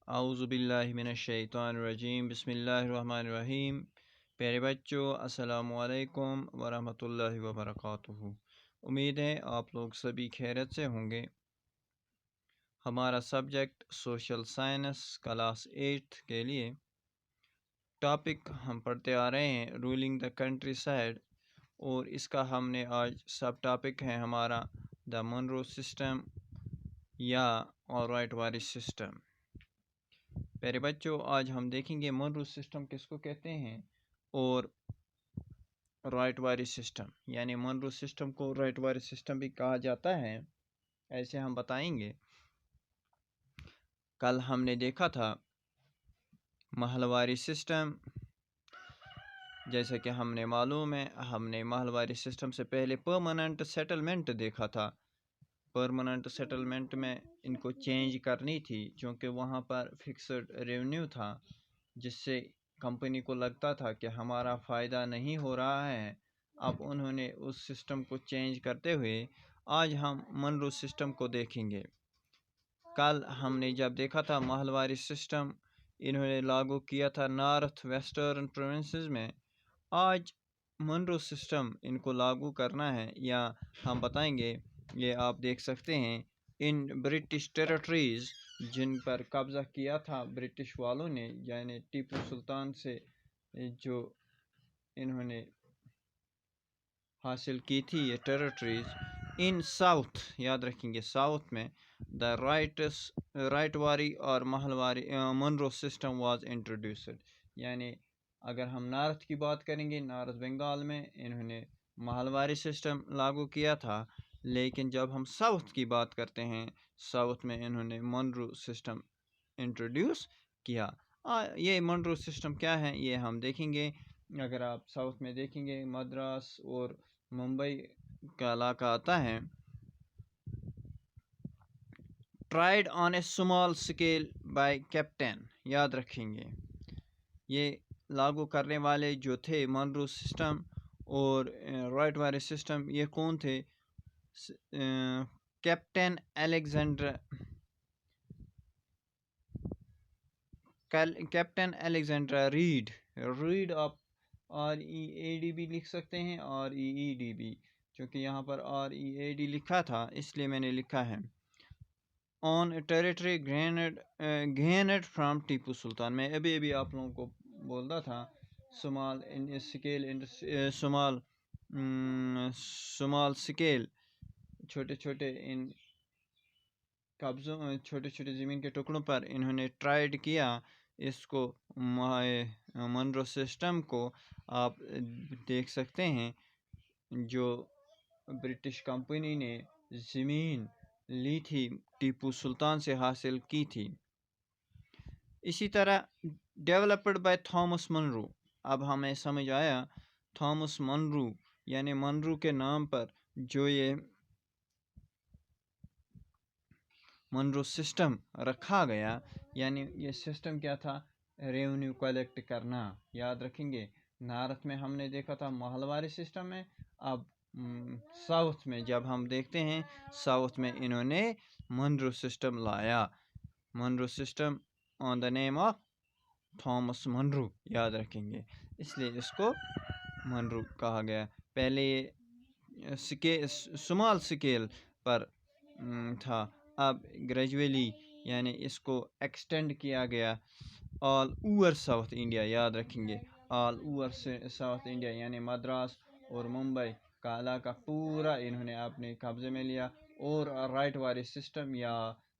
اعوذ باللہ من الشیطان الرجیم بسم اللہ الرحمن الرحیم۔ پیارے بچوں، السلام علیکم ورحمۃ اللہ وبرکاتہ۔ امید ہے آپ لوگ سبھی خیریت سے ہوں گے۔ ہمارا سبجیکٹ سوشل سائنس کلاس 8 کے لیے ٹاپک ہم پڑھتے آ رہے ہیں رولنگ دا کنٹری سائڈ، اور اس کا ہم نے آج سب ٹاپک ہے ہمارا دا منرو سسٹم یا رائٹ واری سسٹم۔ پیارے بچوں، آج ہم دیکھیں گے منرو سسٹم کس کو کہتے ہیں اور رائٹ واری سسٹم، یعنی منرو سسٹم کو رائٹ واری سسٹم بھی کہا جاتا ہے، ایسے ہم بتائیں گے۔ کل ہم نے دیکھا تھا محلواری سسٹم، جیسا کہ ہم نے معلوم ہے ہم نے محلواری سسٹم سے پہلے پرماننٹ سیٹلمنٹ دیکھا تھا۔ پرماننٹ سیٹلمنٹ میں ان کو چینج کرنی تھی چونکہ وہاں پر فکسڈ ریونیو تھا، جس سے کمپنی کو لگتا تھا کہ ہمارا فائدہ نہیں ہو رہا ہے۔ اب انہوں نے اس سسٹم کو چینج کرتے ہوئے آج ہم منرو سسٹم کو دیکھیں گے۔ کل ہم نے جب دیکھا تھا محلواری سسٹم انہوں نے لاگو کیا تھا نارتھ ویسٹرن پروونسز میں، آج منرو سسٹم ان کو لاگو کرنا ہے، یا ہم بتائیں گے یہ آپ دیکھ سکتے ہیں ان برٹش ٹیریٹریز جن پر قبضہ کیا تھا برٹش والوں نے، یعنی ٹیپو سلطان سے جو انہوں نے حاصل کی تھی یہ ٹیریٹریز ان ساؤتھ، یاد رکھیں گے ساؤتھ میں دا رائٹ واری اور محلواری منرو سسٹم واز انٹروڈیوسڈ۔ یعنی اگر ہم نارتھ کی بات کریں گے، نارتھ بنگال میں انہوں نے محلواری سسٹم لاگو کیا تھا، لیکن جب ہم ساؤتھ کی بات کرتے ہیں ساؤتھ میں انہوں نے منرو سسٹم انٹروڈیوس کیا۔ یہ منرو سسٹم کیا ہے یہ ہم دیکھیں گے۔ اگر آپ ساؤتھ میں دیکھیں گے مدراس اور ممبئی کا علاقہ آتا ہے۔ Tried on a small scale by captain, یاد رکھیں گے یہ لاگو کرنے والے جو تھے منرو سسٹم اور رائٹ واری سسٹم، یہ کون تھے؟ کیپٹن الیگزینڈر ریڈ آپ READ بھی لکھ سکتے ہیں، REED بھی، چونکہ یہاں پر READ لکھا تھا اس لیے میں نے لکھا ہے۔ آن ٹیریٹری گینڈ فرام ٹیپو سلطان، میں ابھی آپ لوگوں کو بولتا تھا سمال سکیل چھوٹے چھوٹے ان قبضوں، چھوٹے چھوٹے زمین کے ٹکڑوں پر انہوں نے ٹرائیڈ کیا اس کو منرو سسٹم کو۔ آپ دیکھ سکتے ہیں جو برٹش کمپنی نے زمین لی تھی ٹیپو سلطان سے حاصل کی تھی۔ اسی طرح ڈیولپڈ بائی تھامس منرو، اب ہمیں سمجھ آیا تھامس منرو، یعنی منرو کے نام پر جو یہ منرو سسٹم رکھا گیا، یعنی یہ سسٹم کیا تھا؟ ریونیو کلیکٹ کرنا، یاد رکھیں گے۔ نارتھ میں ہم نے دیکھا تھا محلواری سسٹم میں، اب ساؤتھ میں جب ہم دیکھتے ہیں ساؤتھ میں انہوں نے منرو سسٹم لایا۔ Munro system on the name of Thomas Munro, یاد رکھیں گے، اس لیے اس کو منرو کہا گیا۔ پہلے یہ سمال سکیل پر تھا، اب گریجولی یعنی اس کو ایکسٹینڈ کیا گیا آل اوور ساؤتھ انڈیا، یاد رکھیں گے آل اوور ساؤتھ انڈیا، یعنی مدراس اور ممبئی کا علاقہ پورا انہوں نے اپنے قبضے میں لیا اور رائٹ واری سسٹم یا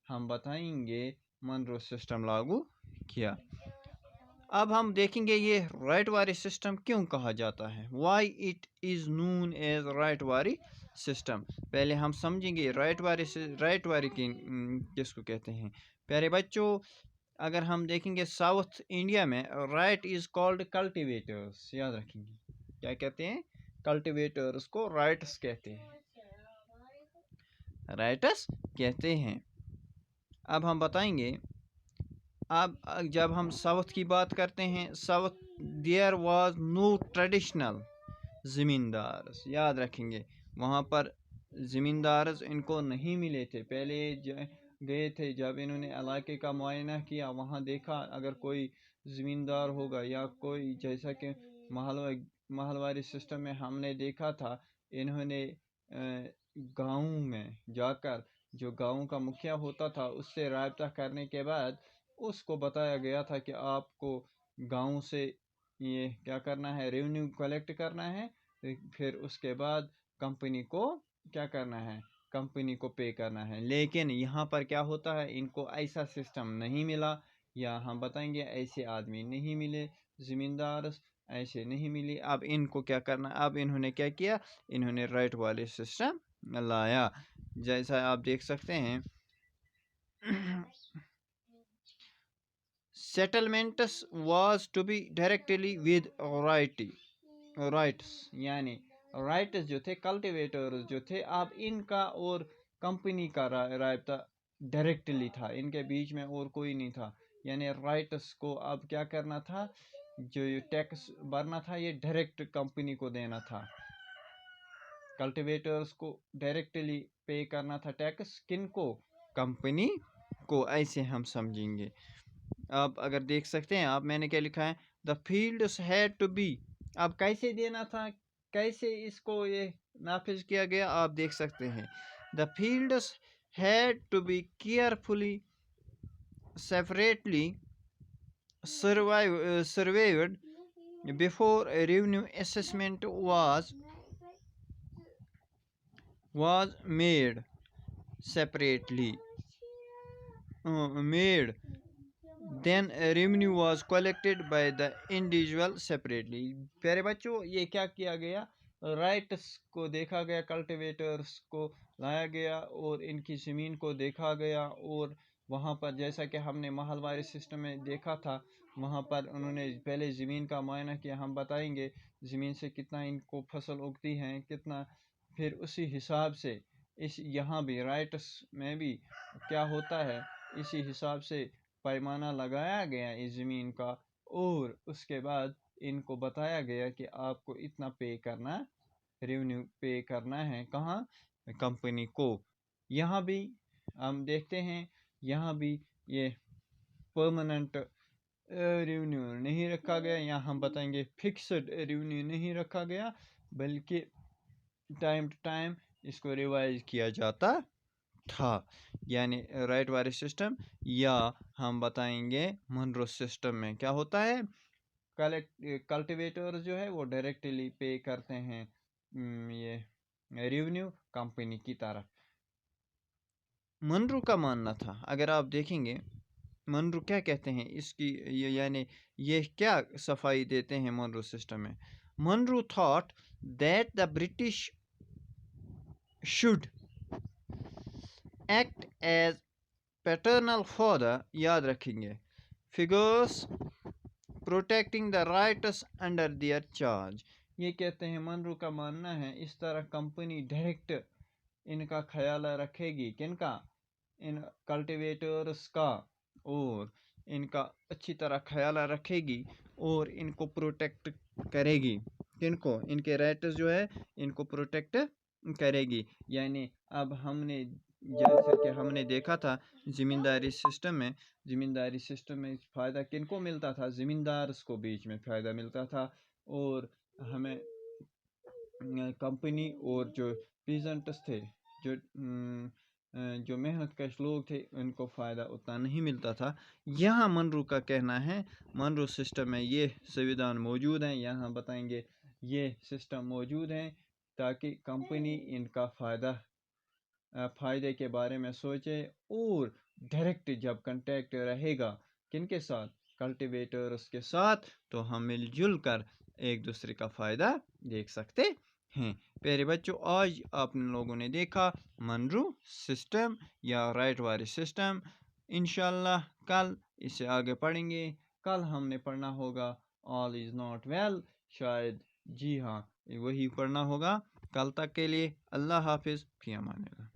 ہم بتائیں گے منرو سسٹم لاگو کیا۔ اب ہم دیکھیں گے یہ رائٹ واری سسٹم کیوں کہا جاتا ہے، why it is known as ryotwari system. پہلے ہم سمجھیں گے رائٹ واری کس کو کہتے ہیں۔ پیارے بچوں، اگر ہم دیکھیں گے ساؤتھ انڈیا میں رائٹ از کالڈ کلٹیویٹرز، یاد رکھیں گے کیا کہتے ہیں؟ کلٹیویٹرز کو رائٹس کہتے ہیں، رائٹس کہتے ہیں۔ اب ہم بتائیں گے، اب جب ہم ساؤتھ کی بات کرتے ہیں south there was no traditional zamindars, یاد رکھیں گے وہاں پر زمیندارز ان کو نہیں ملے تھے۔ پہلے گئے تھے، جب انہوں نے علاقے کا معائنہ کیا، وہاں دیکھا اگر کوئی زمیندار ہوگا یا کوئی، جیسا کہ محل واری سسٹم میں ہم نے دیکھا تھا، انہوں نے گاؤں میں جا کر جو گاؤں کا مکھیا ہوتا تھا اس سے رابطہ کرنے کے بعد اس کو بتایا گیا تھا کہ آپ کو گاؤں سے یہ کیا کرنا ہے، ریونیو کلیکٹ کرنا ہے، پھر اس کے بعد کمپنی کو کیا کرنا ہے، کمپنی کو پے کرنا ہے۔ لیکن یہاں پر کیا ہوتا ہے، ان کو ایسا سسٹم نہیں ملا، یا ہم بتائیں گے ایسے آدمی نہیں ملے، زمیندار ایسے نہیں ملی۔ اب ان کو کیا کرنا، اب انہوں نے کیا کیا، انہوں نے رائٹ والے سسٹم لایا، جیسا آپ دیکھ سکتے ہیں۔ settlements was to be directly with rights، یعنی رائٹس جو تھے، کلٹیویٹرز جو تھے، اب ان کا اور کمپنی کا رابطہ ڈائریکٹلی تھا، ان کے بیچ میں اور کوئی نہیں تھا، یعنی رائٹس کو اب کیا کرنا تھا، جو ٹیکس بھرنا تھا یہ ڈائریکٹ کمپنی کو دینا تھا، کلٹیویٹرز کو ڈائریکٹلی پے کرنا تھا ٹیکس، کن کو، کمپنی کو، ایسے ہم سمجھیں گے۔ آپ اگر دیکھ سکتے ہیں، آپ میں نے کیا لکھا ہے، the fields had to be, اب کیسے دینا تھا، کیسے اس کو یہ نافذ کیا گیا، آپ دیکھ سکتے ہیں، the fields had to be carefully separately surveyed before a revenue assessment was made separately then a revenue was collected by the individual separately۔ پیارے بچوں، یہ کیا کیا گیا، رائٹس کو دیکھا گیا، کلٹیویٹرز کو لایا گیا اور ان کی زمین کو دیکھا گیا، اور وہاں پر جیسا کہ ہم نے محل واری سسٹم میں دیکھا تھا، وہاں پر انہوں نے پہلے زمین کا معائنہ کیا، ہم بتائیں گے زمین سے کتنا ان کو فصل اگتی ہیں، کتنا، پھر اسی حساب سے یہاں بھی رائٹس میں بھی کیا ہوتا ہے، اسی حساب سے پیمانہ لگایا گیا اس زمین کا، اور اس کے بعد ان کو بتایا گیا کہ آپ کو اتنا پے کرنا، ریونیو پے کرنا ہے، کہاں، کمپنی کو۔ یہاں بھی ہم دیکھتے ہیں، یہاں بھی یہ پرماننٹ ریونیو نہیں رکھا گیا، یہاں ہم بتائیں گے فکسڈ ریونیو نہیں رکھا گیا، بلکہ ٹائم ٹو ٹائم اس کو ریوائز کیا جاتا تھا، یعنی رائٹ واری سسٹم، یا ہم بتائیں گے منرو سسٹم میں کیا ہوتا ہے، کلٹیویٹر جو ہے وہ ڈائریکٹلی پے کرتے ہیں یہ ریونیو کمپنی کی طرف۔ منرو کا ماننا تھا، اگر آپ دیکھیں گے منرو کیا کہتے ہیں اس کی، یعنی یہ کیا صفائی دیتے ہیں منرو سسٹم میں، Munro thought that the British should act as paternal father, یاد رکھیں گے، figures protecting the rights under their charge. یہ کہتے ہیں، منرو کا ماننا ہے اس طرح کمپنی ڈائریکٹ ان کا خیال رکھے گی، کن کا، ان کلٹیویٹرز کا، اور ان کا اچھی طرح خیال رکھے گی اور ان کو پروٹیکٹ کرے گی، کن کو، ان کے رائٹس جو ہے ان کو پروٹیکٹ کرے گی۔ یعنی اب ہم نے جیسے کہ ہم نے دیکھا تھا زمینداری سسٹم میں فائدہ کن کو ملتا تھا، زمیندارز کو بیچ میں فائدہ ملتا تھا، اور ہمیں کمپنی اور جو پیزنٹس تھے، جو محنت کش لوگ تھے، ان کو فائدہ اتنا نہیں ملتا تھا۔ یہاں منرو کا کہنا ہے، منرو سسٹم میں یہ سویدھان موجود ہیں، یہاں بتائیں گے یہ سسٹم موجود ہیں تاکہ کمپنی ان کا فائدے کے بارے میں سوچے، اور ڈائریکٹ جب کنٹیکٹ رہے گا کن کے ساتھ، کلٹیویٹرز کے ساتھ، تو ہم مل جل کر ایک دوسرے کا فائدہ دیکھ سکتے ہیں۔ پیارے بچوں، آج آپ لوگوں نے دیکھا منرو سسٹم یا رائٹ واری سسٹم۔ انشاءاللہ کل اس سے آگے پڑھیں گے۔ کل ہم نے پڑھنا ہوگا all is not well، شاید، جی ہاں، وہی پڑھنا ہوگا۔ کل تک کے لیے اللہ حافظ، فی امان اللہ۔